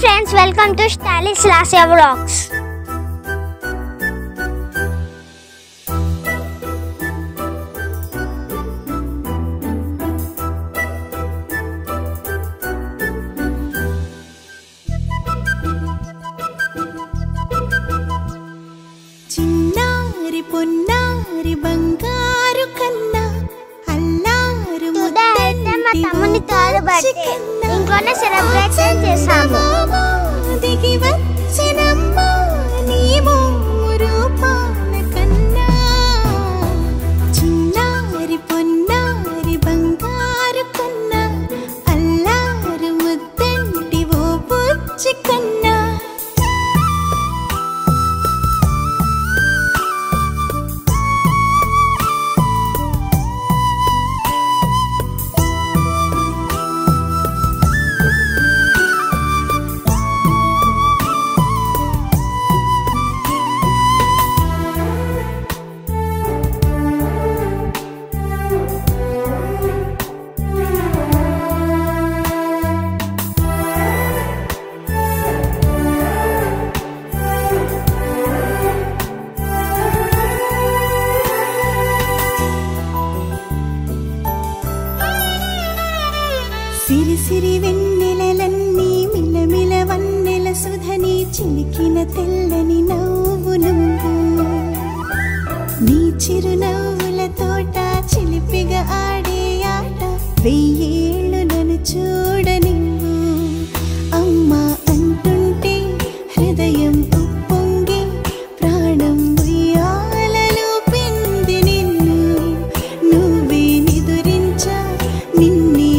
friends, welcome to Stylish Lasya Vlogs. చిన్నారి పొన్నారి బంగారు కన్నా అల్లారు అయితే మా తమ్ముని థర్డ్ బర్త్డే ఇంట్లోనే సెలబ్రేట్ చేసాము. దిగి వచ్చినమ్మా నీ రూపాల కన్నా చిన్నారి పొన్నారి బంగారు కన్నా అల్లారు ముద్దంటి ఓ బుచ్చి కన్నా సిరి సిరి వెన్నెలలన్నీ మిలమిల వన్నెల సుధని చిలికిన తెల్లని నవ్వు నువ్వు నీ చిరునవ్వుల తోట చిలిపిగా ఆడే ఆట వెయ్యేళ్ళు నన్ను చూడ నువ్వు అమ్మా అంటుంటే హృదయం ఉప్పొంగి ప్రాణం ఉయ్యాలలో పిండి నిన్ను నువ్వే నిదురించా నిన్నే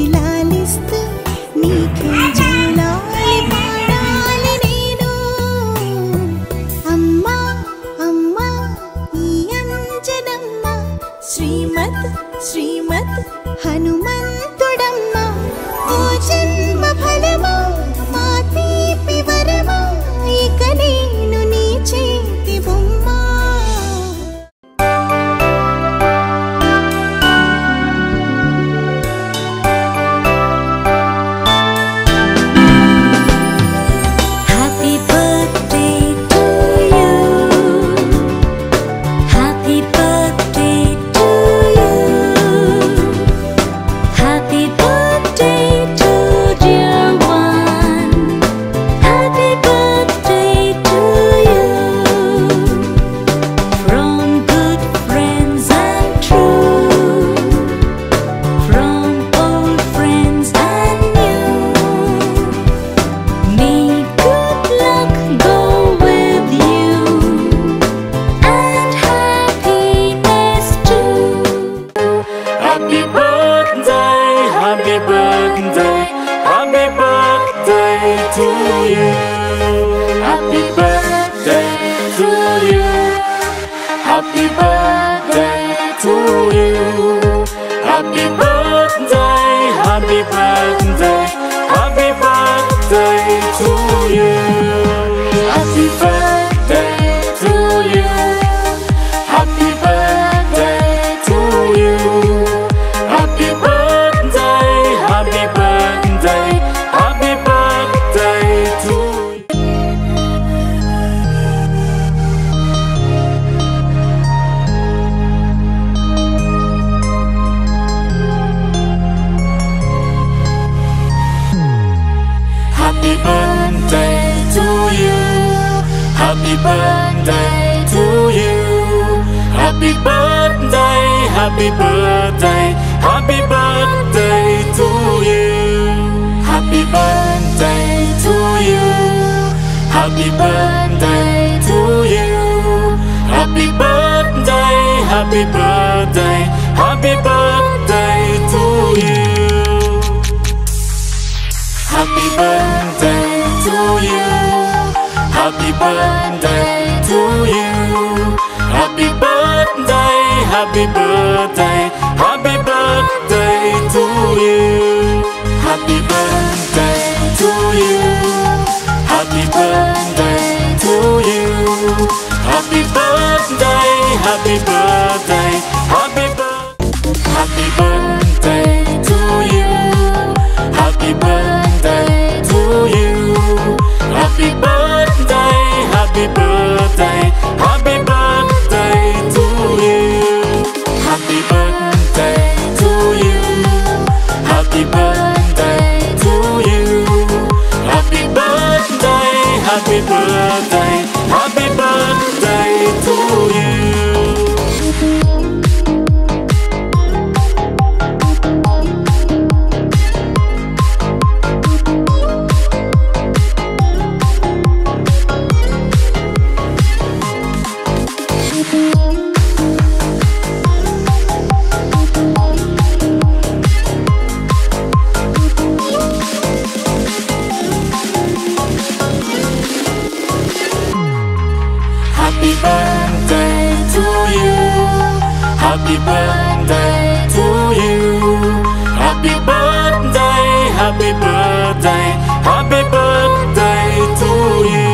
నీకే జలాలి పాడాలి నేను అమ్మా అమ్మా ఈ అంజనమ్మ శ్రీమత్ శ్రీమత్ హనుమంతుడమ్మ ఓ జన్మ ఫలమా మా తీపి వరమా ఇక నేను నీ చేతి బొమ్మ. Happy birthday to you. Happy birthday, happy birthday, happy birthday to you. Happy birthday to you. Happy birthday to you. Happy birthday, happy birthday, happy birthday to you. Happy birthday to you. Happy birthday to you. Happy birthday, happy birthday, happy birthday to you. Happy birthday to you. Happy birthday to you. Happy birthday, happy birthday, happy birthday to you. Happy birthday to you. happy birthday to you. Happy birthday, happy birthday, happy birthday to you. Happy birthday to you. Happy birthday to you. Happy birthday, happy birthday, happy birthday to you.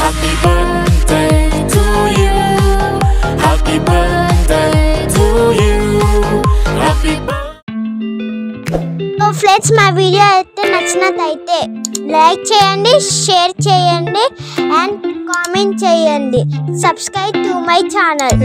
Happy birthday to you. Happy birthday to you. Happy birthday. So friends మా video అయితే నచ్చినట్లయితే like చేయండి, share చేయండి and comment చేయండి. Subscribe to my channel.